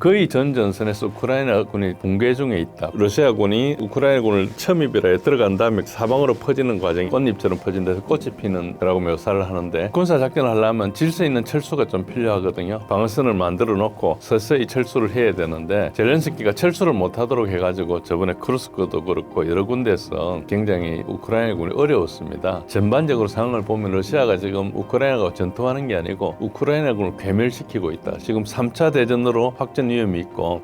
거의 전 전선에서 우크라이나군이 붕괴 중에 있다. 러시아군이 우크라이나군을 첨입이라 들어간 다음에 사방으로 퍼지는 과정이 꽃잎처럼 퍼진 데서 꽃이 피는 거라고 묘사를 하는데, 군사 작전을 하려면 질서 있는 철수가 좀 필요하거든요. 방어선을 만들어 놓고 서서히 철수를 해야 되는데, 젤렌스키가 철수를 못하도록 해가지고 저번에 크루스크도 그렇고 여러 군데에서 굉장히 우크라이나군이 어려웠습니다. 전반적으로 상황을 보면 러시아가 지금 우크라이나가 전투하는 게 아니고 우크라이나군을 괴멸시키고 있다. 지금 3차 대전으로 확전 위험이 있고,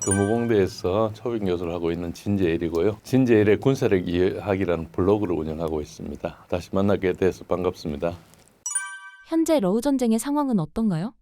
금호공대에서 초빙 교수를 하고 있는 진재일이고요. 진재일의 군사력 이해하기라는 블로그를 운영하고 있습니다. 다시 만나게 돼서 반갑습니다. 현재 러우 전쟁의 상황은 어떤가요?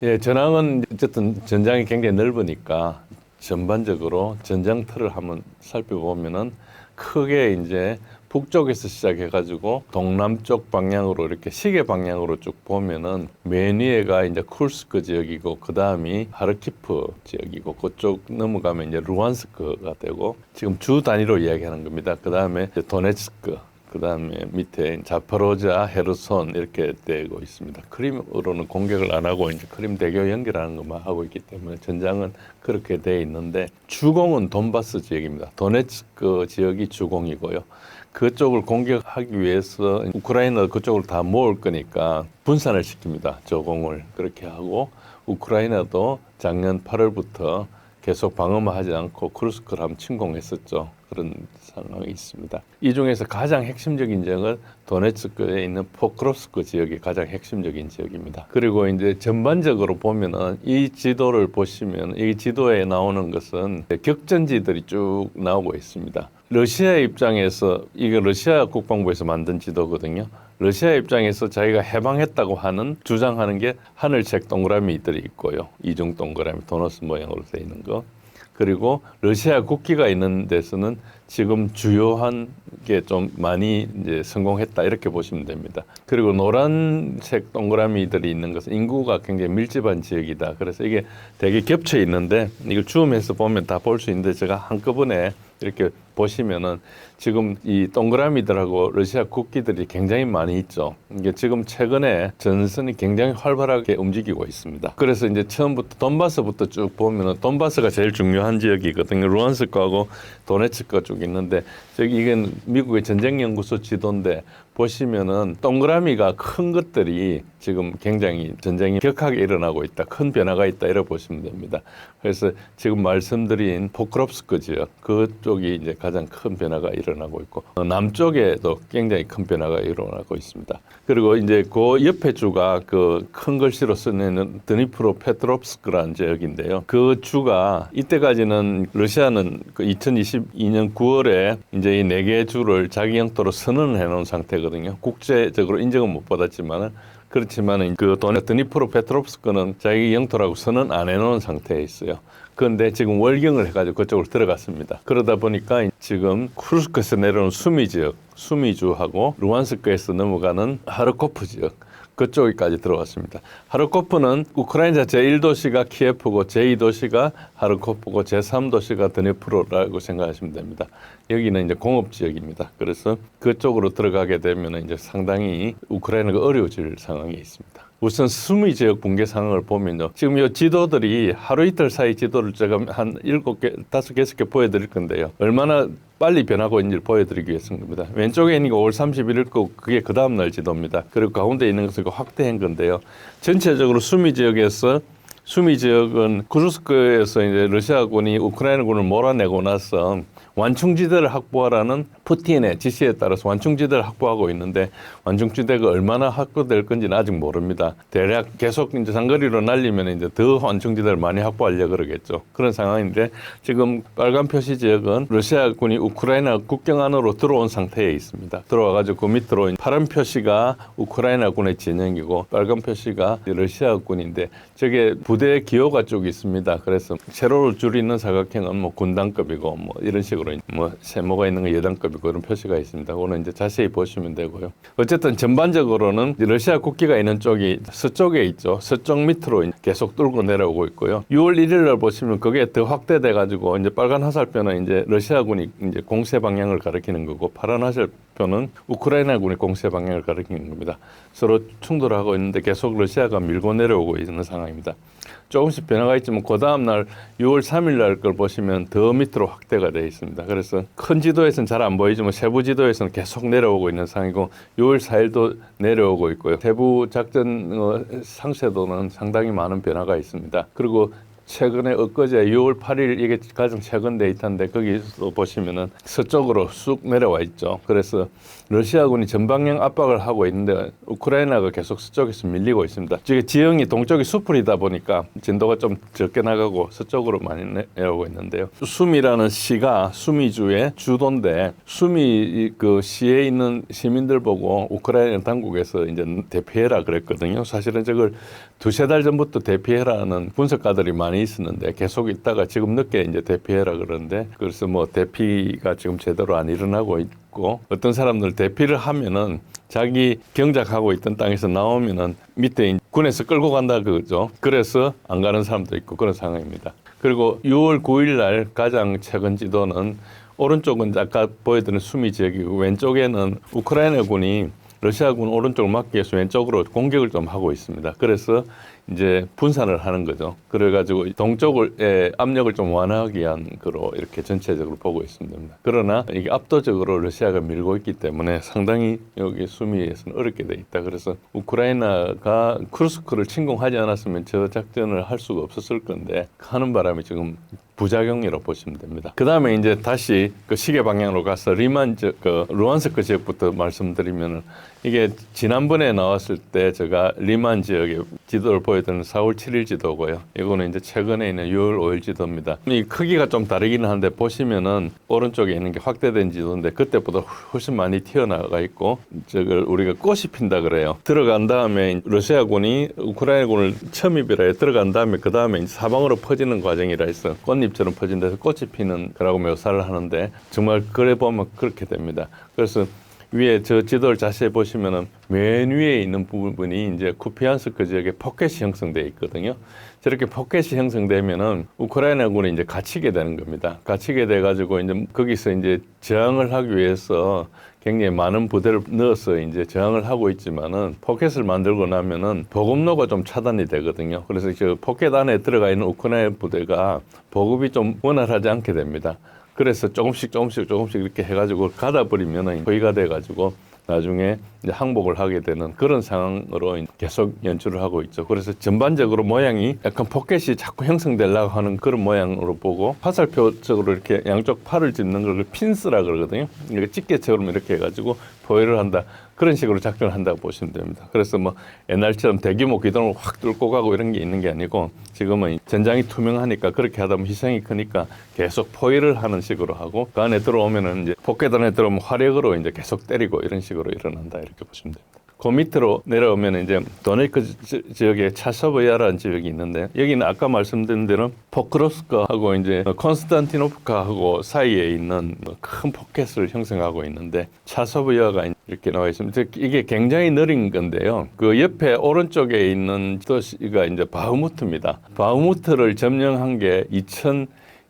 예, 전황은 어쨌든 전장이 굉장히 넓으니까 전반적으로 전장틀을 한번 살펴보면은 크게 이제 북쪽에서 시작해가지고 동남쪽 방향으로 이렇게 시계 방향으로 쭉 보면은 맨 위에가 이제 쿨스크 지역이고, 그 다음이 하르키프 지역이고, 그쪽 넘어가면 이제 루안스크가 되고, 지금 주 단위로 이야기하는 겁니다. 그 다음에 도네츠크, 그 다음에 밑에 자포로자, 헤르손 이렇게 되고 있습니다. 크림으로는 공격을 안 하고 이제 크림 대교 연결하는 것만 하고 있기 때문에 전장은 그렇게 돼 있는데, 주공은 돈바스 지역입니다. 도네츠크 지역이 주공이고요. 그쪽을 공격하기 위해서 우크라이나 그쪽을 다 모을 거니까 분산을 시킵니다. 저공을 그렇게 하고, 우크라이나도 작년 8월부터 계속 방어만 하지 않고 크루스크를 한번 침공했었죠. 그런 상황이 있습니다. 이 중에서 가장 핵심적인 지역은 도네츠크에 있는 포크롭스크 지역이 가장 핵심적인 지역입니다. 그리고 이제 전반적으로 보면은 이 지도를 보시면 이 지도에 나오는 것은 격전지들이 쭉 나오고 있습니다. 러시아 입장에서, 이게 러시아 국방부에서 만든 지도거든요. 러시아 입장에서 자기가 해방했다고 하는, 주장하는 게 하늘색 동그라미들이 있고요. 이중 동그라미, 도너스 모양으로 되어 있는 거. 그리고 러시아 국기가 있는 데서는 지금 주요한 게 좀 많이 이제 성공했다, 이렇게 보시면 됩니다. 그리고 노란색 동그라미들이 있는 것은 인구가 굉장히 밀집한 지역이다. 그래서 이게 되게 겹쳐 있는데, 이걸 줌해서 보면 다 볼 수 있는데, 제가 한꺼번에 이렇게 보시면은 지금 이 동그라미들하고 러시아 국기들이 굉장히 많이 있죠. 이게 지금 최근에 전선이 굉장히 활발하게 움직이고 있습니다. 그래서 이제 처음부터 돈바스부터 쭉 보면은, 돈바스가 제일 중요한 지역이거든요. 루안스크하고 도네츠크 쪽 있는데, 저기 이건 미국의 전쟁연구소 지도인데, 보시면은 동그라미가 큰 것들이 지금 굉장히 전쟁이 격하게 일어나고 있다, 큰 변화가 있다, 이렇게 보시면 됩니다. 그래서 지금 말씀드린 포크롭스크 지역, 그쪽이 이제 가장 큰 변화가 일어나고 있고, 남쪽에도 굉장히 큰 변화가 일어나고 있습니다. 그리고 이제 그 옆에 주가 그 큰 글씨로 쓰는 드니프로 페트롭스크라는 지역인데요. 그 주가 이때까지는 러시아는 그 2022년 9월에 이제 이 4개 주를 자기 영토로 선언해 놓은 상태거든요. 국제적으로 인정은 못 받았지만은, 그렇지만 그 드니프로 페트롭스크는 자기 영토라고 선언 안 해놓은 상태에 있어요. 그런데 지금 월경을 해가지고 그쪽으로 들어갔습니다. 그러다 보니까 지금 쿠르스크에서 내려오는 수미 지역, 수미주하고 루안스크에서 넘어가는 하르코프 지역, 그쪽까지 들어왔습니다. 하르코프는 우크라이나 제1도시가 키예프고 제2도시가 하르코프고 제3도시가 드니프로라고 생각하시면 됩니다. 여기는 이제 공업지역입니다. 그래서 그쪽으로 들어가게 되면 이제 상당히 우크라이나가 어려워질 상황이 있습니다. 우선 수미 지역 붕괴 상황을 보면요. 지금 이 지도들이 하루 이틀 사이 지도를 제가 한 7개, 5개, 6개 보여드릴 건데요. 얼마나 빨리 변하고 있는지를 보여드리기 위해서입니다. 왼쪽에 있는 게 5월 31일 거, 그게 그 다음날 지도입니다. 그리고 가운데 있는 것은 확대한 건데요. 전체적으로 수미 지역에서, 수미 지역은 쿠르스크에서 이제 러시아군이 우크라이나군을 몰아내고 나서 완충지대를 확보하라는 푸틴의 지시에 따라서 완충지대를 확보하고 있는데, 완충지대가 얼마나 확보될 건지는 아직 모릅니다. 대략 계속 이제 장거리로 날리면 이제 더 완충지대를 많이 확보하려고 그러겠죠. 그런 상황인데, 지금 빨간 표시 지역은 러시아군이 우크라이나 국경 안으로 들어온 상태에 있습니다. 들어와가지고 그 밑으로 파란 표시가 우크라이나군의 진영이고, 빨간 표시가 러시아군인데, 저게 부대 기호가 쭉 있습니다. 그래서 세로를 줄이는 사각형은 뭐 군단급이고 뭐 이런 식으로 뭐 세모가 있는 거 여단급이고 이런 표시가 있습니다. 그거는 이제 자세히 보시면 되고요. 어쨌든 전반적으로는 러시아 국기가 있는 쪽이 서쪽에 있죠. 서쪽 밑으로 계속 뚫고 내려오고 있고요. 6월 1일 날 보시면 그게 더 확대돼 가지고 이제 빨간 화살표는 이제 러시아군이 이제 공세 방향을 가리키는 거고, 파란 화살표 표는 우크라이나군의 공세 방향을 가리키는 겁니다. 서로 충돌하고 있는데 계속 러시아가 밀고 내려오고 있는 상황입니다. 조금씩 변화가 있지만 그 다음 날 6월 3일 날 걸 보시면 더 밑으로 확대가 되어 있습니다. 그래서 큰 지도에서는 잘 안 보이지만 세부 지도에서는 계속 내려오고 있는 상황이고 6월 4일도 내려오고 있고요. 세부 작전 상세도는 상당히 많은 변화가 있습니다. 그리고 최근에 엊그제 6월 8일 이게 가장 최근 데이터인데 거기서 보시면은 서쪽으로 쑥 내려와 있죠. 그래서 러시아군이 전방향 압박을 하고 있는데 우크라이나가 계속 서쪽에서 밀리고 있습니다. 지형이 동쪽이 수풀이다 보니까 진도가 좀 적게 나가고 서쪽으로 많이 내려오고 있는데요. 수미라는 시가 수미주의 주도인데 수미 그 시에 있는 시민들 보고 우크라이나 당국에서 이제 대피해라 그랬거든요. 사실은 저걸 두세 달 전부터 대피해라는 분석가들이 많이 있었는데 계속 있다가 지금 늦게 이제 대피해라 그러는데 그래서 뭐 대피가 지금 제대로 안 일어나고 있고 어떤 사람들 대피를 하면은 자기 경작하고 있던 땅에서 나오면은 밑에 군에서 끌고 간다 그거죠. 그래서 안 가는 사람도 있고 그런 상황입니다. 그리고 6월 9일 날 가장 최근 지도는 오른쪽은 아까 보여드린 수미 지역이고 왼쪽에는 우크라이나군이 러시아군 오른쪽을 막기 위해서 왼쪽으로 공격을 좀 하고 있습니다. 그래서 이제 분산을 하는 거죠. 그래가지고 동쪽의 압력을 좀 완화하기 위한 거로 이렇게 전체적으로 보고 있습니다. 그러나 이게 압도적으로 러시아가 밀고 있기 때문에 상당히 여기 수미에서는 어렵게 돼 있다. 그래서 우크라이나가 쿠르스크를 침공하지 않았으면 저 작전을 할 수가 없었을 건데 하는 바람에 지금 부작용이라고 보시면 됩니다. 그 다음에 이제 다시 그 시계 방향으로 가서 리만 그 루안스크 지역부터 말씀드리면은 이게 지난번에 나왔을 때 제가 리만 지역의 지도를 보여드린 4월 7일 지도고요. 이거는 이제 최근에 있는 6월 5일 지도입니다. 이 크기가 좀 다르기는 한데 보시면은 오른쪽에 있는 게 확대된 지도인데 그때보다 훨씬 많이 튀어나가 있고 저걸 우리가 꽃이 핀다 그래요. 들어간 다음에 러시아군이 우크라이나군을 첨입이라 해 들어간 다음에 그 다음에 사방으로 퍼지는 과정이라 해서 꽃잎처럼 퍼진다 해서 꽃이 피는 거라고 묘사를 하는데 정말 그래 보면 그렇게 됩니다. 그래서 위에 저 지도를 자세히 보시면은 맨 위에 있는 부분이 이제 쿠피안스크 지역에 포켓이 형성되어 있거든요. 저렇게 포켓이 형성되면은 우크라이나군이 이제 갇히게 되는 겁니다. 갇히게 돼가지고 이제 거기서 이제 저항을 하기 위해서 굉장히 많은 부대를 넣어서 이제 저항을 하고 있지만은 포켓을 만들고 나면은 보급로가 좀 차단이 되거든요. 그래서 저 포켓 안에 들어가 있는 우크라이나 부대가 보급이 좀 원활하지 않게 됩니다. 그래서 조금씩 이렇게 해가지고 가다 버리면은 거의가 돼가지고 나중에 이제 항복을 하게 되는 그런 상황으로 계속 연출을 하고 있죠. 그래서 전반적으로 모양이 약간 포켓이 자꾸 형성되려고 하는 그런 모양으로 보고 화살표적으로 이렇게 양쪽 팔을 짚는 걸 핀스라 그러거든요. 이렇게 집게처럼 이렇게 해가지고 포위를 한다. 그런 식으로 작전을 한다고 보시면 됩니다. 그래서 뭐 옛날처럼 대규모 기동을 확 뚫고 가고 이런 게 있는 게 아니고 지금은 전장이 투명하니까 그렇게 하다 보면 희생이 크니까 계속 포위를 하는 식으로 하고 그 안에 들어오면은 이제 포켓 안에 들어오면 화력으로 이제 계속 때리고 이런 식으로 일어난다 이렇게 보시면 됩니다. 그 밑으로 내려오면 이제 도네크 지역에 차서브야라는 지역이 있는데 여기는 아까 말씀드린 대로 포크로스크하고 이제 콘스탄티노프카하고 사이에 있는 큰 포켓을 형성하고 있는데 차서브야가 이렇게 나와 있습니다. 이게 굉장히 느린 건데요. 그 옆에 오른쪽에 있는 도시가 이제 바흐무트입니다. 바흐무트를 점령한 게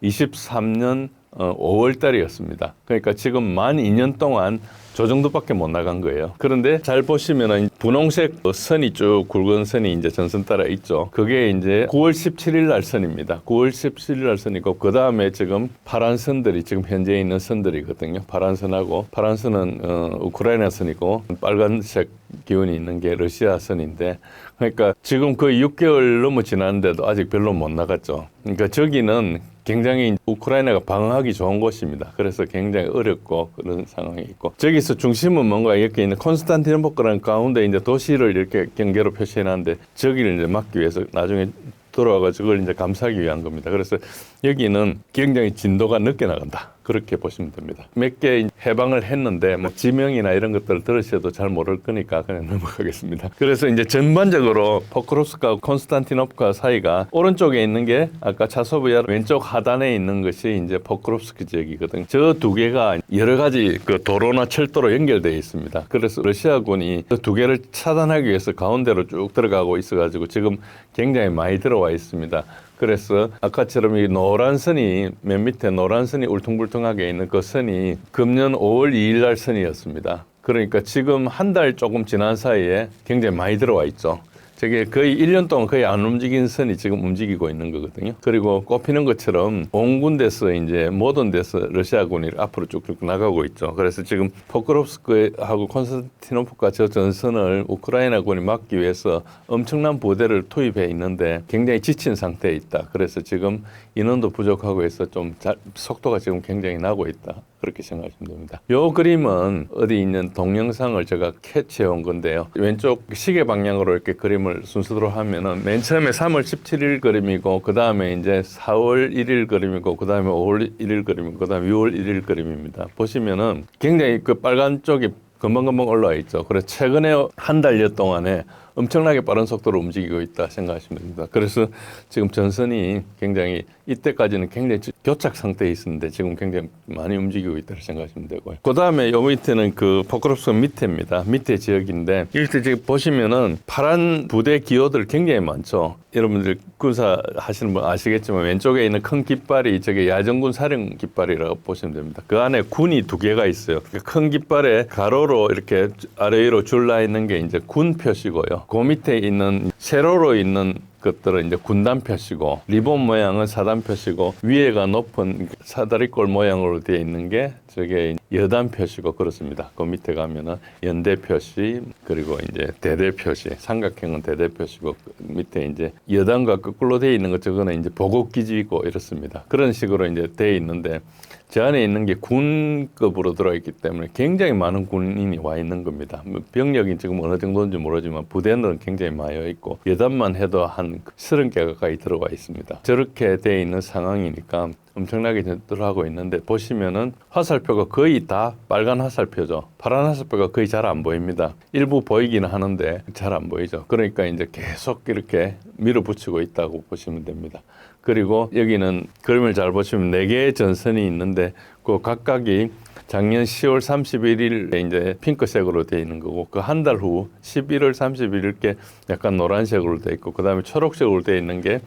2023년 5월 달이었습니다. 그러니까 지금 만 2년 동안 저 정도밖에 못 나간 거예요. 그런데 잘 보시면은 분홍색 선이 쭉 굵은 선이 이제 전선 따라 있죠. 그게 이제 9월 17일 날 선입니다. 9월 17일 날 선이고 그 다음에 지금 파란 선들이 지금 현재 있는 선들이거든요. 파란 선하고 파란 선은 우크라이나 선이고 빨간색 기운이 있는 게 러시아 선인데 그러니까 지금 거의 6개월 넘어 지났는데도 아직 별로 못 나갔죠. 그러니까 저기는 굉장히 우크라이나가 방어하기 좋은 곳입니다. 그래서 굉장히 어렵고 그런 상황이 있고 저기서 중심은 뭔가 이렇게 있는 콘스탄티노플라는 가운데 이제 도시를 이렇게 경계로 표시해놨는데 저기를 이제 막기 위해서 나중에 돌아와가지고 그걸 이제 감싸기 위한 겁니다. 그래서 여기는 굉장히 진도가 늦게 나간다. 그렇게 보시면 됩니다. 몇 개 해방을 했는데 뭐 지명이나 이런 것들을 들으셔도 잘 모를 거니까 그냥 넘어가겠습니다. 그래서 이제 전반적으로 포크로스크와 콘스탄티노프카 사이가 오른쪽에 있는 게 아까 차소브야 왼쪽 하단에 있는 것이 이제 포크로스크 지역이거든요. 저 두 개가 여러 가지 그 도로나 철도로 연결되어 있습니다. 그래서 러시아군이 그 두 개를 차단하기 위해서 가운데로 쭉 들어가고 있어가지고 지금 굉장히 많이 들어와 있습니다. 그래서 아까처럼 이 노란 선이 맨 밑에 노란 선이 울퉁불퉁하게 있는 그 선이 금년 5월 2일 날 선이었습니다. 그러니까 지금 한 달 조금 지난 사이에 굉장히 많이 들어와 있죠. 저게 거의 1년 동안 거의 안 움직인 선이 지금 움직이고 있는 거거든요. 그리고 꼽히는 것처럼 온 군데서 이제 모든 데서 러시아군이 앞으로 쭉쭉 나가고 있죠. 그래서 지금 포크롭스크하고 콘스탄티노프카 저 전선을 우크라이나군이 막기 위해서 엄청난 부대를 투입해 있는데 굉장히 지친 상태에 있다. 그래서 지금 인원도 부족하고 해서 좀 속도가 지금 굉장히 나고 있다. 그렇게 생각하시면 됩니다. 요 그림은 어디 있는 동영상을 제가 캐치해 온 건데요. 왼쪽 시계 방향으로 이렇게 그림을 순서대로 하면은 맨 처음에 3월 17일 그림이고 그 다음에 이제 4월 1일 그림이고 그 다음에 5월 1일 그림이고 그 다음에 6월 1일 그림입니다. 보시면은 굉장히 그 빨간 쪽이 금방금방 올라와 있죠. 그래서 최근에 한 달여 동안에 엄청나게 빠른 속도로 움직이고 있다 생각하시면 됩니다. 그래서 지금 전선이 굉장히 이때까지는 굉장히 교착 상태에 있었는데 지금 굉장히 많이 움직이고 있다고 생각하시면 되고요. 그 다음에 요 밑에는 그 포크롭스크 밑에입니다. 밑에 지역인데 이렇게 지금 보시면은 파란 부대 기호들 굉장히 많죠. 여러분들 군사 하시는 분 아시겠지만 왼쪽에 있는 큰 깃발이 저게 야전군 사령 깃발이라고 보시면 됩니다. 그 안에 군이 두 개가 있어요. 큰 깃발에 가로로 이렇게 아래 위로 줄라 있는 게 이제 군 표시고요. 그 밑에 있는 세로로 있는 것들은 이제 군단 표시고 리본 모양은 사단 표시고 위에가 높은 사다리꼴 모양으로 되어 있는 게 저게 여단 표시고 그렇습니다. 그 밑에 가면은 연대 표시 그리고 이제 대대 표시 삼각형은 대대 표시고 그 밑에 이제 여단과 거꾸로 되어 있는 것 저거는 이제 보급 기지고 이렇습니다. 그런 식으로 이제 되어 있는데 저 안에 있는 게 군급으로 들어있기 때문에 굉장히 많은 군인이 와 있는 겁니다. 병력이 지금 어느 정도인지 모르지만 부대는 굉장히 많이 있고 여단만 해도 한 30개 가까이 들어와 있습니다. 저렇게 되어 있는 상황이니까 엄청나게 전투하고 있는데 보시면은 화살표가 거의 다 빨간 화살표죠. 파란 화살표가 거의 잘 안 보입니다. 일부 보이기는 하는데 잘 안 보이죠. 그러니까 이제 계속 이렇게 밀어붙이고 있다고 보시면 됩니다. 그리고 여기는 그림을 잘 보시면 4개의 전선이 있는데 그 각각이 작년 10월 31일에 이제 핑크색으로 되어 있는 거고 그 한 달 후 11월 31일께 약간 노란색으로 되어 있고 그다음에 초록색으로 되어 있는 게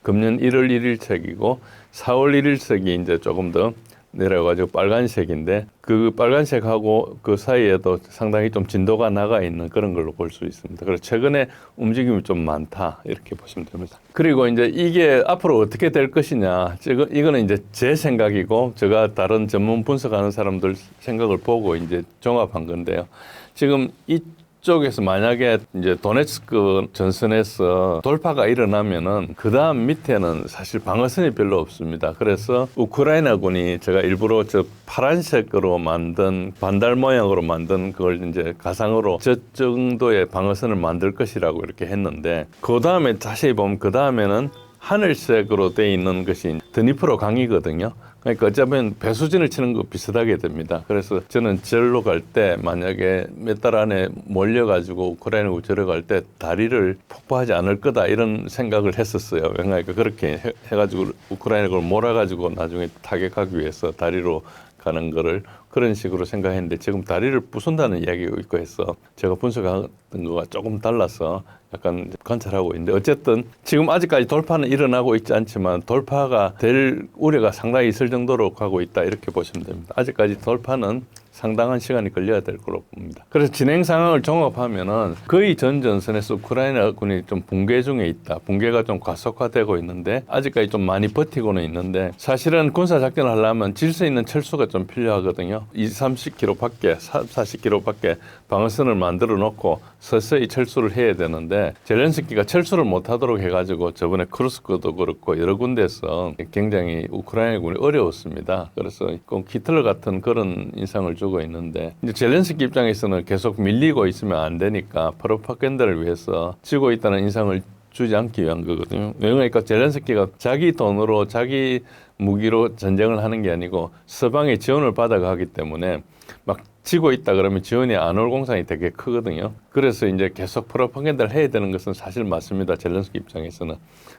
금년 1월 1일 책이고 4월 1일 책이 이제 조금 더 내려가지고 빨간색인데 그 빨간색하고 그 사이에도 상당히 좀 진도가 나가 있는 그런 걸로 볼 수 있습니다. 그래서 최근에 움직임이 좀 많다 이렇게 보시면 됩니다. 그리고 이제 이게 앞으로 어떻게 될 것이냐 이거는 이제 제 생각이고 제가 다른 전문 분석하는 사람들 생각을 보고 이제 종합한 건데요. 지금 이쪽에서 만약에 이제 도네츠크 전선에서 돌파가 일어나면은 그 다음 밑에는 사실 방어선이 별로 없습니다. 그래서 우크라이나군이 제가 일부러 저 파란색으로 만든 반달 모양으로 만든 그걸 이제 가상으로 저 정도의 방어선을 만들 것이라고 이렇게 했는데 그 다음에 자세히 보면 그 다음에는 하늘색으로 돼 있는 것이 드니프로 강이거든요. 그러니까 어쩌면 배수진을 치는 거 비슷하게 됩니다. 그래서 저는 절로 갈 때 만약에 몇 달 안에 몰려가지고 우크라이나로 들어갈 때 다리를 폭파하지 않을 거다 이런 생각을 했었어요. 그러니까 그렇게 해가지고 우크라이나를 몰아가지고 나중에 타격하기 위해서 다리로 가는 거를 그런 식으로 생각했는데 지금 다리를 부순다는 이야기가 있고 해서 제가 분석한 거가 조금 달라서 약간 관찰하고 있는데 어쨌든 지금 아직까지 돌파는 일어나고 있지 않지만 돌파가 될 우려가 상당히 있을 정도로 가고 있다 이렇게 보시면 됩니다. 아직까지 돌파는 상당한 시간이 걸려야 될 거로 봅니다. 그래서 진행 상황을 종합하면은 거의 전 전선에서 우크라이나군이 좀 붕괴 중에 있다. 붕괴가 좀 가속화되고 있는데 아직까지 좀 많이 버티고는 있는데 사실은 군사 작전을 하려면 질 수 있는 철수가 좀 필요하거든요. 30km밖에 40km밖에 방어선을 만들어 놓고 서서히 철수를 해야 되는데 젤렌스키가 철수를 못하도록 해가지고 저번에 크루스크도 그렇고 여러 군데서 굉장히 우크라이나군이 어려웠습니다. 그래서 꼭 히틀러 같은 그런 인상을 주고 있는데 이제 젤렌스키 입장에서는 계속 밀리고 있으면 안 되니까 프로파간다를 위해서 쥐고 있다는 인상을 주지 않기 위한 거거든요. 그러니까 젤렌스키가 자기 돈으로 자기 무기로 전쟁을 하는 게 아니고 서방의 지원을 받아가기 때문에 막 지고 있다 그러면 지원이 안 올 공산이 되게 크거든요. 그래서 이제 계속 프로파간다를 해야 되는 것은 사실 맞습니다. 젤렌스키 입장에서는.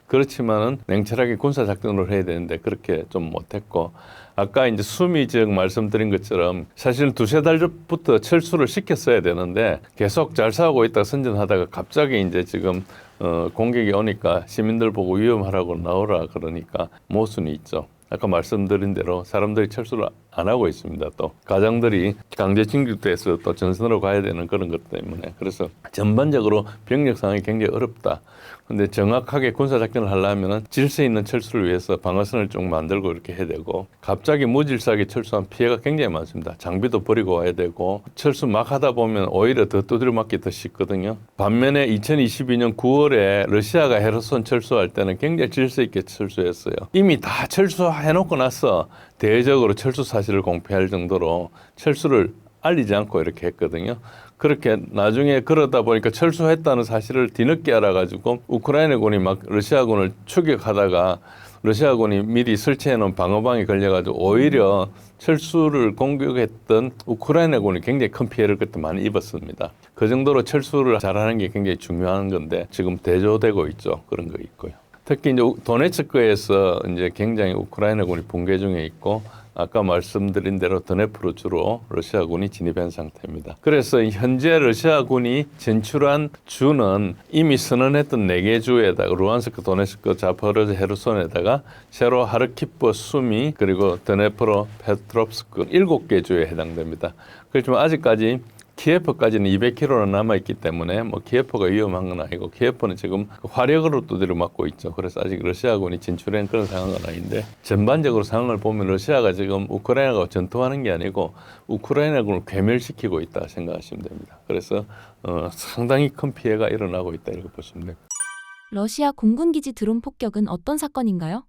그렇지만은 냉철하게 군사 작전을 해야 되는데 그렇게 좀 못했고 아까 이제 수미적 말씀드린 것처럼 사실은 2-3달 전부터 철수를 시켰어야 되는데 계속 잘 싸우고 있다 선전하다가 갑자기 이제 지금 공격이 오니까 시민들 보고 위험하라고 나오라 그러니까 모순이 있죠. 아까 말씀드린 대로 사람들이 철수를 안 하고 있습니다. 또 가장들이 강제 징집돼서 또 전선으로 가야 되는 그런 것 때문에 그래서 전반적으로 병력 상황이 굉장히 어렵다. 근데 정확하게 군사작전을 하려면은 질서 있는 철수를 위해서 방어선을 좀 만들고 이렇게 해야 되고 갑자기 무질서하게 철수한 피해가 굉장히 많습니다. 장비도 버리고 와야 되고 철수 막 하다 보면 오히려 더 두드려 맞기 더 쉽거든요. 반면에 2022년 9월에 러시아가 헤르손 철수할 때는 굉장히 질서 있게 철수했어요. 이미 다 철수해놓고 나서 대외적으로 철수 사실을 공표할 정도로 철수를 알리지 않고 이렇게 했거든요. 그렇게 나중에 그러다 보니까 철수했다는 사실을 뒤늦게 알아가지고 우크라이나군이 막 러시아군을 추격하다가 러시아군이 미리 설치해놓은 방어방에 걸려가지고 오히려 철수를 공격했던 우크라이나군이 굉장히 큰 피해를 그때 많이 입었습니다. 그 정도로 철수를 잘하는 게 굉장히 중요한 건데 지금 대조되고 있죠. 그런 거 있고요. 특히 이제 도네츠크에서 이제 굉장히 우크라이나군이 붕괴 중에 있고 아까 말씀드린 대로 드네프로 주로 러시아군이 진입한 상태입니다. 그래서 현재 러시아군이 진출한 주는 이미 선언했던 4개 주에다가 루안스크, 도네츠크, 자포로즈, 헤르손에다가 새로 하르키프, 수미, 그리고 드네프로, 페트롭스크 7개 주에 해당됩니다. 그렇지만 아직까지 키예프까지는 200km나 남아있기 때문에 뭐 키예프가 위험한 건 아니고 키예프는 지금 화력으로 두드려 맞고 있죠. 그래서 아직 러시아군이 진출한 그런 상황은 아닌데 전반적으로 상황을 보면 러시아가 지금 우크라이나가 전투하는 게 아니고 우크라이나군을 괴멸시키고 있다 생각하시면 됩니다. 그래서 상당히 큰 피해가 일어나고 있다 이렇게 보시면 됩니다. 러시아 공군기지 드론 폭격은 어떤 사건인가요?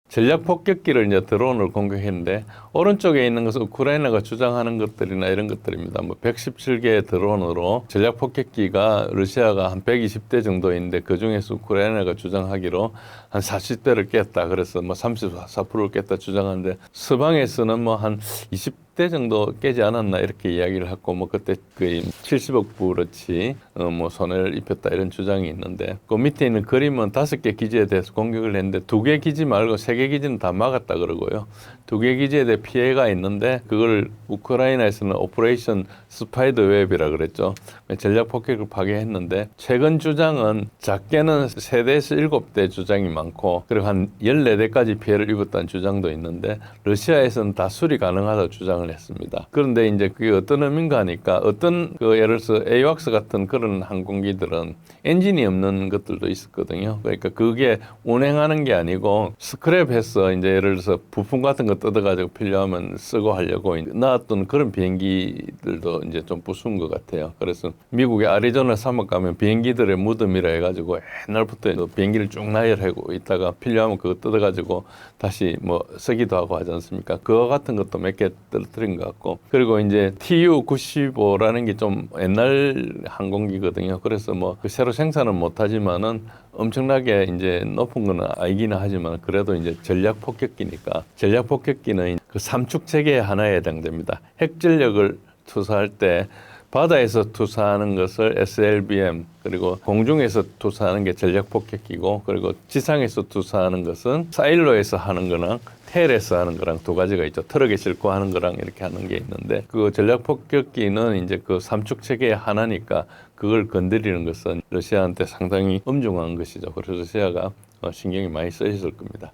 전략 폭격기를 이제 드론을 공격했는데 오른쪽에 있는 것은 우크라이나가 주장하는 것들이나 이런 것들입니다. 뭐 117개의 드론으로 전략 폭격기가 러시아가 한 120대 정도 있는데 그 중에서 우크라이나가 주장하기로 한 40대를 깼다. 그래서 뭐 34%를 깼다 주장하는데 서방에서는 뭐 한 20대 정도 깨지 않았나 이렇게 이야기를 하고 뭐 그때 거의 70억 불어치 뭐 손해를 입혔다 이런 주장이 있는데 그 밑에 있는 그림은 5개 기지에 대해서 공격을 했는데 2개 기지 말고 3개 기지는 다 막았다 그러고요. 2개 기지에 대해 피해가 있는데 그걸 우크라이나에서는 오퍼레이션 스파이더 웹이라 그랬죠. 전략 폭격을 파괴했는데 최근 주장은 작게는 3대에서 7대 주장이 많고 그리고 한 14대까지 피해를 입었다는 주장도 있는데 러시아에서는 다 수리 가능하다고 주장을 했습니다. 그런데 이제 그게 어떤 의미인가 하니까 어떤 그 예를 들어서 에이왁스 같은 그런 항공기들은 엔진이 없는 것들도 있었거든요. 그러니까 그게 운행하는 게 아니고 스크랩해서 이제 예를 들어서 부품 같은 거 뜯어가지고 필요하면 쓰고 하려고 나왔던 그런 비행기들도 이제 좀 부수은 것 같아요. 그래서 미국의 아리조나 사막 가면 비행기들의 무덤이라 해가지고 옛날부터 비행기를 쭉 나열하고 있다가 필요하면 그거 뜯어가지고 다시 뭐 쓰기도 하고 하지 않습니까? 그거 같은 것도 몇 개 떨어뜨린 것 같고 그리고 이제 TU-95라는 게 좀 옛날 항공기거든요. 그래서 뭐 새로 생산은 못하지만은 엄청나게 이제 높은 건 아니기는 하지만 그래도 이제 전략 폭격기니까 전략 폭격기는 그 삼축 체계 하나에 해당됩니다. 핵전력을 투사할 때 바다에서 투사하는 것을 SLBM 그리고 공중에서 투사하는 게 전략 폭격기고 그리고 지상에서 투사하는 것은 사일로에서 하는 거랑 텔에서 하는 거랑 두 가지가 있죠. 트럭에 싣고 하는 거랑 이렇게 하는 게 있는데 그 전략 폭격기는 이제 그 삼축 체계의 하나니까 그걸 건드리는 것은 러시아한테 상당히 엄중한 것이죠. 그래서 러시아가 신경이 많이 쓰였을 겁니다.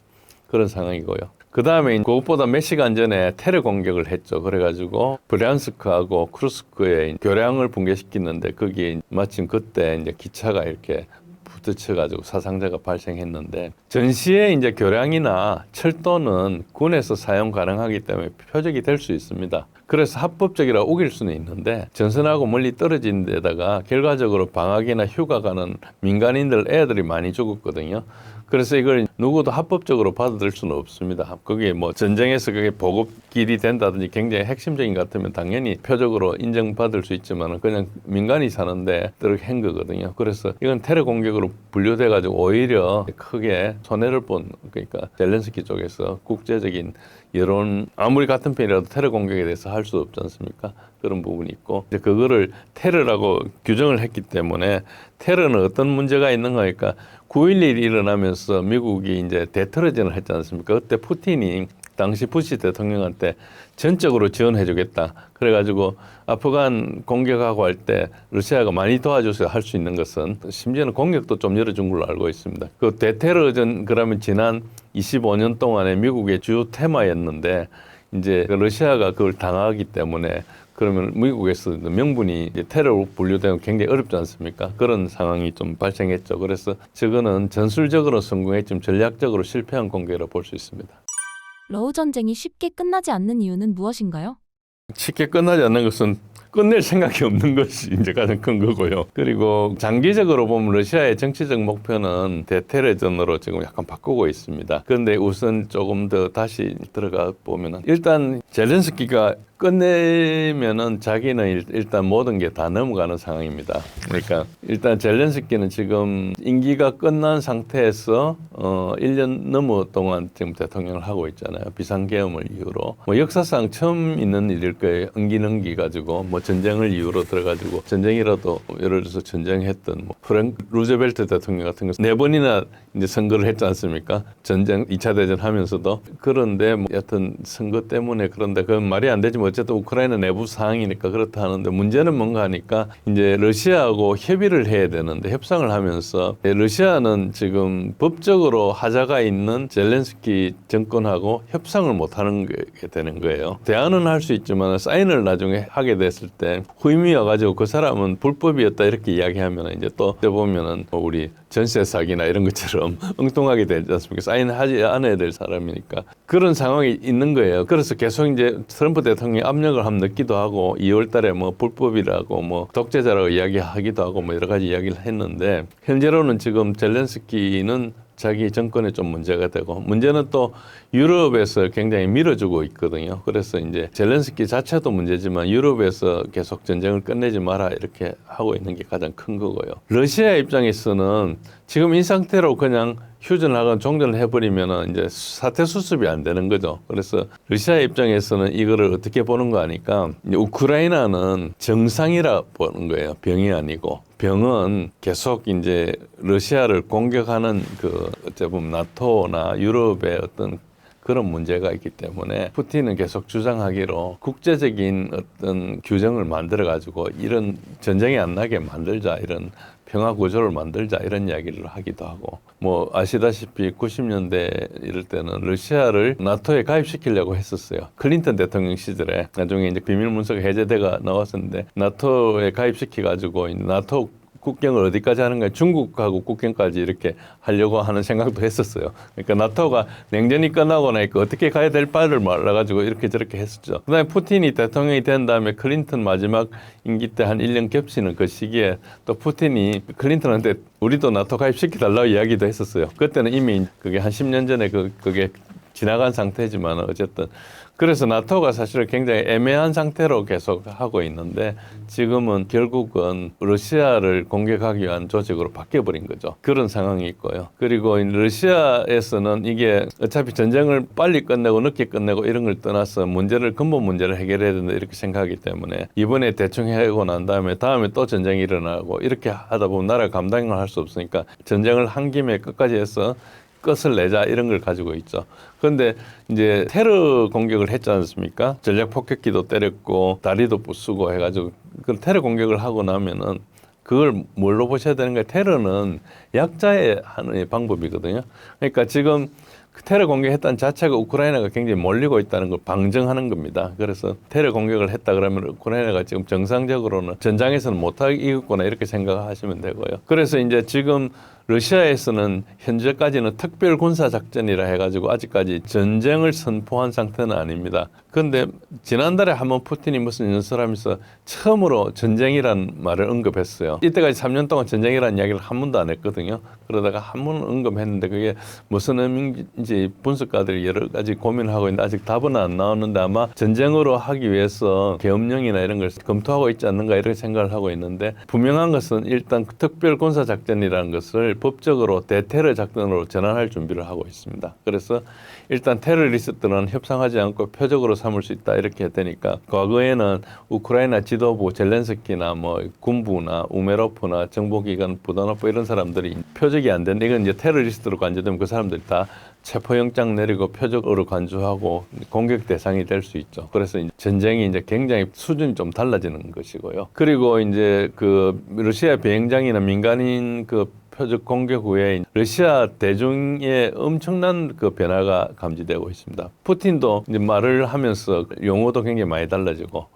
그런 상황이고요. 그 다음에 그것보다 몇 시간 전에 테러 공격을 했죠. 그래가지고 브리안스크하고 크루스크에 교량을 붕괴시키는데 거기에 마침 그때 이제 기차가 이렇게 부딪혀가지고 사상자가 발생했는데 전시에 이제 교량이나 철도는 군에서 사용 가능하기 때문에 표적이 될 수 있습니다. 그래서 합법적이라 우길 수는 있는데 전선하고 멀리 떨어진 데다가 결과적으로 방학이나 휴가 가는 민간인들 애들이 많이 죽었거든요. 그래서 이걸 누구도 합법적으로 받아들일 수는 없습니다. 그게 뭐 전쟁에서 그게 보급길이 된다든지 굉장히 핵심적인 것 같으면 당연히 표적으로 인정받을 수 있지만 그냥 민간이 사는데 그렇게 한 거거든요. 그래서 이건 테러 공격으로 분류돼가지고 오히려 크게 손해를 본 그러니까 젤렌스키 쪽에서 국제적인 여론 아무리 같은 편이라도 테러 공격에 대해서 할 수 없지 않습니까? 그런 부분이 있고 이제 그거를 테러라고 규정을 했기 때문에 테러는 어떤 문제가 있는가 하니까 9.11이 일어나면서 미국이 이제 대테러전을 했지 않습니까? 그때 푸틴이 당시 부시 대통령한테 전적으로 지원해주겠다. 그래가지고 아프간 공격하고 할 때 러시아가 많이 도와줘서 할 수 있는 것은 심지어는 공격도 좀 열어준 걸로 알고 있습니다. 그 대테러전 그러면 지난 25년 동안에 미국의 주요 테마였는데 이제 러시아가 그걸 당하기 때문에 그러면 미국에서 명분이 이제 테러로 분류되면 굉장히 어렵지 않습니까? 그런 상황이 좀 발생했죠. 그래서 저거는 전술적으로 성공했지만 전략적으로 실패한 공격이라고 볼 수 있습니다. 러우 전쟁이 쉽게 끝나지 않는 이유는 무엇인가요? 쉽게 끝나지 않는 것은 끝낼 생각이 없는 것이 이제 가장 큰 거고요. 그리고 장기적으로 보면 러시아의 정치적 목표는 대테러전으로 지금 약간 바꾸고 있습니다. 그런데 우선 조금 더 다시 들어가 보면은 일단 젤렌스키가 끝내면은 자기는 일단 모든 게 다 넘어가는 상황입니다. 그러니까 일단 젤렌스키는 지금 임기가 끝난 상태에서 1년 넘어 동안 지금 대통령을 하고 있잖아요. 비상계엄을 이유로. 뭐 역사상 처음 있는 일일 거예요. 임기 가지고 뭐 전쟁을 이유로 들어가지고 전쟁이라도 예를 들어서 전쟁했던 뭐 프랭크 루즈벨트 대통령 같은 거 4번이나 이제 선거를 했지 않습니까? 전쟁 2차 대전 하면서도. 그런데 뭐 여튼 선거 때문에 그런데 그건 말이 안 되지 뭐 어쨌든 우크라이나 내부 상황이니까 그렇다 하는데 문제는 뭔가 하니까 이제 러시아하고 협의를 해야 되는데 협상을 하면서 러시아는 지금 법적으로 하자가 있는 젤렌스키 정권하고 협상을 못 하는 게 되는 거예요. 대안은 할 수 있지만 사인을 나중에 하게 됐을 때 후임이 와가지고 그 사람은 불법이었다 이렇게 이야기하면 이제 또 보면은 우리 전세 사기나 이런 것처럼 엉뚱하게 되지 않습니까? 사인하지 않아야 될 사람이니까 그런 상황이 있는 거예요. 그래서 계속 이제 트럼프 대통령이 압력을 한번 넣기도 하고 2월달에 뭐 불법이라고 뭐 독재자라고 이야기하기도 하고 뭐 여러 가지 이야기를 했는데 현재로는 지금 젤렌스키는 자기 정권에 좀 문제가 되고 문제는 또 유럽에서 굉장히 밀어주고 있거든요. 그래서 이제 젤렌스키 자체도 문제지만 유럽에서 계속 전쟁을 끝내지 마라 이렇게 하고 있는 게 가장 큰 거고요. 러시아 입장에서는 지금 이 상태로 그냥 휴전하거나 종전을 해버리면 이제 사태 수습이 안 되는 거죠. 그래서 러시아 입장에서는 이거를 어떻게 보는 거 아니까 우크라이나는 정상이라 보는 거예요. 병이 아니고. 병은 계속 이제 러시아를 공격하는 그 어째 보면 나토나 유럽의 어떤 그런 문제가 있기 때문에 푸틴은 계속 주장하기로 국제적인 어떤 규정을 만들어 가지고 이런 전쟁이 안 나게 만들자 이런 평화 구조를 만들자 이런 이야기를 하기도 하고 뭐 아시다시피 90년대 이럴 때는 러시아를 나토에 가입시키려고 했었어요. 클린턴 대통령 시절에 나중에 이제 비밀 문서가 해제돼가 나왔었는데 나토에 가입시켜 가지고 나토 국경을 어디까지 하는가 중국하고 국경까지 이렇게 하려고 하는 생각도 했었어요. 그러니까 나토가 냉전이 끝나고 나니까 어떻게 가야 될 바를 말라가지고 이렇게 저렇게 했었죠. 그다음에 푸틴이 대통령이 된 다음에 클린턴 마지막 임기 때 한 1년 겹치는 그 시기에 또 푸틴이 클린턴한테 우리도 나토 가입시켜달라고 이야기도 했었어요. 그때는 이미 그게 한 10년 전에 그게 지나간 상태지만 어쨌든 그래서 나토가 사실은 굉장히 애매한 상태로 계속 하고 있는데 지금은 결국은 러시아를 공격하기 위한 조직으로 바뀌어버린 거죠. 그런 상황이 있고요. 그리고 러시아에서는 이게 어차피 전쟁을 빨리 끝내고 늦게 끝내고 이런 걸 떠나서 근본 문제를 해결해야 된다 이렇게 생각하기 때문에 이번에 대충 하고 난 다음에 또 전쟁이 일어나고 이렇게 하다 보면 나라가 감당을 할 수 없으니까 전쟁을 한 김에 끝까지 해서 끝을 내자 이런 걸 가지고 있죠. 그런데 이제 테러 공격을 했지 않습니까? 전략 폭격기도 때렸고 다리도 부수고 해가지고 그 테러 공격을 하고 나면은 그걸 뭘로 보셔야 되는 거예요? 테러는 약자의 하나의 방법이거든요. 그러니까 지금 테러 공격했다는 자체가 우크라이나가 굉장히 몰리고 있다는 걸 방증하는 겁니다. 그래서 테러 공격을 했다 그러면 우크라이나가 지금 정상적으로는 전장에서는 못하게 이겼구나 이렇게 생각하시면 되고요. 그래서 이제 지금 러시아에서는 현재까지는 특별 군사 작전이라 해가지고 아직까지 전쟁을 선포한 상태는 아닙니다. 그런데 지난달에 한번 푸틴이 무슨 연설하면서 처음으로 전쟁이란 말을 언급했어요. 이때까지 3년 동안 전쟁이라는 이야기를 한 번도 안 했거든요. 그러다가 한 번 언급했는데 그게 무슨 의미인지 분석가들이 여러 가지 고민하고 있는데 아직 답은 안 나오는데 아마 전쟁으로 하기 위해서 계엄령이나 이런 걸 검토하고 있지 않는가 이렇게 생각을 하고 있는데 분명한 것은 일단 특별 군사 작전이라는 것을 법적으로 대테러 작전으로 전환할 준비를 하고 있습니다. 그래서 일단 테러리스트는 협상하지 않고 표적으로 삼을 수 있다 이렇게 되니까 과거에는 우크라이나 지도부 젤렌스키나 뭐 군부나 우메로프나 정보기관 부다노프 이런 사람들이 사람들이 표적이 안 된다. 이건 이제 테러리스트로 간주되면 그 사람들이 다 체포영장 내리고 표적으로 간주하고 공격 대상이 될 수 있죠. 그래서 이제 전쟁이 이제 굉장히 수준이 좀 달라지는 것이고요. 그리고 이제 그 러시아 비행장이나 민간인 그 표적 공격 후에 러시아 대중의 엄청난 그 변화가 감지되고 있습니다. 푸틴도 이제 말을 하면서 용어도 굉장히 많이 달라지고,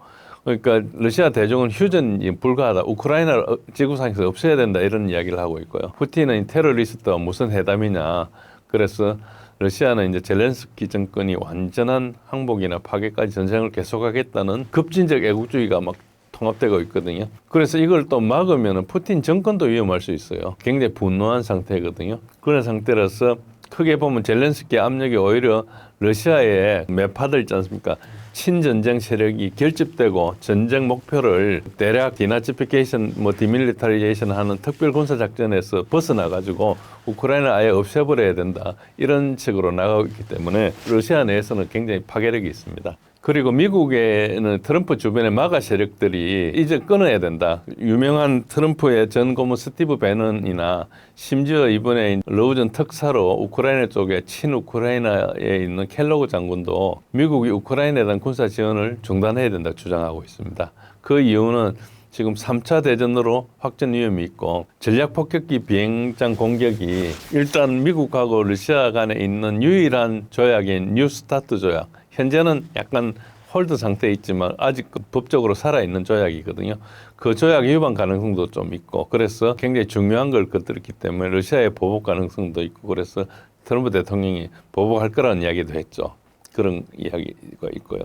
그러니까 러시아 대중은 휴전이 불가하다, 우크라이나 지구상에서 없애야 된다 이런 이야기를 하고 있고요. 푸틴은 테러리스트와 무슨 회담이냐. 그래서 러시아는 이제 젤렌스키 정권이 완전한 항복이나 파괴까지 전쟁을 계속하겠다는 급진적 애국주의가 막 통합되고 있거든요. 그래서 이걸 또 막으면 푸틴 정권도 위험할 수 있어요. 굉장히 분노한 상태거든요. 그런 상태라서 크게 보면 젤렌스키 압력이 오히려 러시아의 매파들 있지 않습니까? 친전쟁 세력이 결집되고 전쟁 목표를 대략 디나치피케이션, 디밀리타리제이션 하는 특별 군사 작전에서 벗어나 가지고 우크라이나 아예 없애버려야 된다. 이런 식으로 나가고 있기 때문에 러시아 내에서는 굉장히 파괴력이 있습니다. 그리고 미국에는 트럼프 주변의 마가 세력들이 이제 끊어야 된다. 유명한 트럼프의 전 고문 스티브 배넌이나 심지어 이번에 러우전 특사로 우크라이나 쪽에 친우크라이나에 있는 켈로그 장군도 미국이 우크라이나에 대한 군사 지원을 중단해야 된다 주장하고 있습니다. 그 이유는 지금 3차 대전으로 확전 위험이 있고 전략폭격기 비행장 공격이 일단 미국하고 러시아 간에 있는 유일한 조약인 뉴스타트 조약, 현재는 약간 홀드 상태에 있지만 아직 법적으로 살아있는 조약이거든요. 그 조약 위반 가능성도 좀 있고, 그래서 굉장히 중요한 걸 건드렸기 때문에 러시아의 보복 가능성도 있고, 그래서 트럼프 대통령이 보복할 거라는 이야기도 했죠. 그런 이야기가 있고요.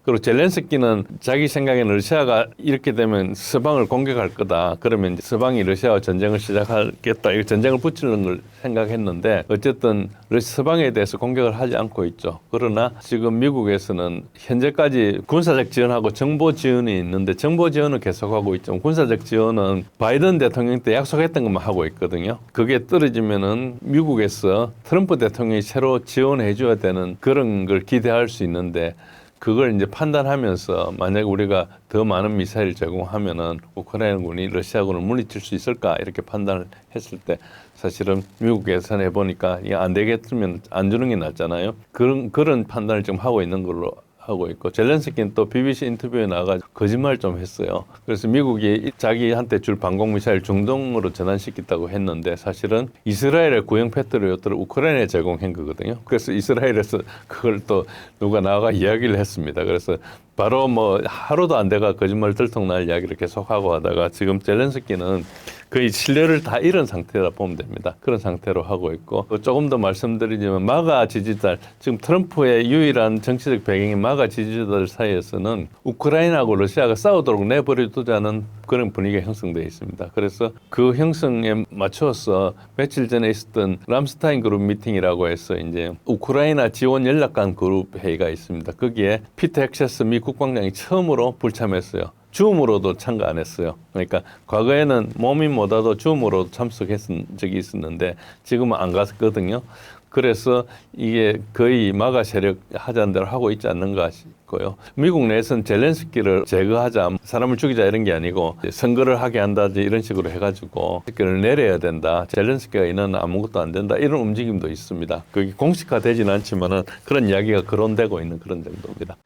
그리고 젤렌스키는 자기 생각에는 러시아가 이렇게 되면 서방을 공격할 거다. 그러면 서방이 러시아와 전쟁을 시작하겠다. 이 전쟁을 붙이는 걸 생각했는데 어쨌든 서방에 대해서 공격을 하지 않고 있죠. 그러나 지금 미국에서는 현재까지 군사적 지원하고 정보 지원이 있는데 정보 지원을 계속하고 있죠. 군사적 지원은 바이든 대통령 때 약속했던 것만 하고 있거든요. 그게 떨어지면은 미국에서 트럼프 대통령이 새로 지원해 줘야 되는 그런 걸 기대할 수 있는데, 그걸 이제 판단하면서 만약에 우리가 더 많은 미사일을 제공하면은 우크라이나군이 러시아군을 물리칠 수 있을까 이렇게 판단을 했을 때 사실은 미국 예산해 보니까 이게 안 되겠으면 안 주는 게 낫잖아요. 그런 판단을 지금 하고 있는 걸로 하고 있고, 젤렌스키는 또 BBC 인터뷰에 나가 거짓말 좀 했어요. 그래서 미국이 자기한테 줄 방공미사일 중동으로 전환시켰다고 했는데 사실은 이스라엘의 구형 패트리어트를 우크라이나에 제공한 거거든요. 그래서 이스라엘에서 그걸 또 누가 나가 이야기를 했습니다. 그래서 바로 하루도 안 돼가 거짓말 들통날 이야기를 계속하고 하다가 지금 젤렌스키는 거의 신뢰를 다 잃은 상태라 보면 됩니다. 그런 상태로 하고 있고, 조금 더 말씀드리자면 마가 지지자들, 지금 트럼프의 유일한 정치적 배경인 마가 지지자들 사이에서는 우크라이나하고 러시아가 싸우도록 내버려두자는 그런 분위기가 형성되어 있습니다. 그래서 그 형성에 맞추어서 며칠 전에 있었던 람스타인 그룹 미팅이라고 해서 이제 우크라이나 지원 연락관 그룹 회의가 있습니다. 거기에 피터 헥세스 미 국방장이 처음으로 불참했어요. 줌으로도 참가 안 했어요. 그러니까 과거에는 몸이 못와도 줌으로 참석했던 적이 있었는데 지금은 안 갔거든요. 그래서 이게 거의 마가 세력 하자는 대로 하고 있지 않는가 싶고요. 미국 내에서는 젤렌스키를 제거하자, 사람을 죽이자 이런 게 아니고 선거를 하게 한다든지 이런 식으로 해가지고 젤렌스키를 내려야 된다. 젤렌스키가 있는 아무것도 안 된다. 이런 움직임도 있습니다. 그게 공식화되지는 않지만은 그런 이야기가 거론되고 있는 그런 정도입니다.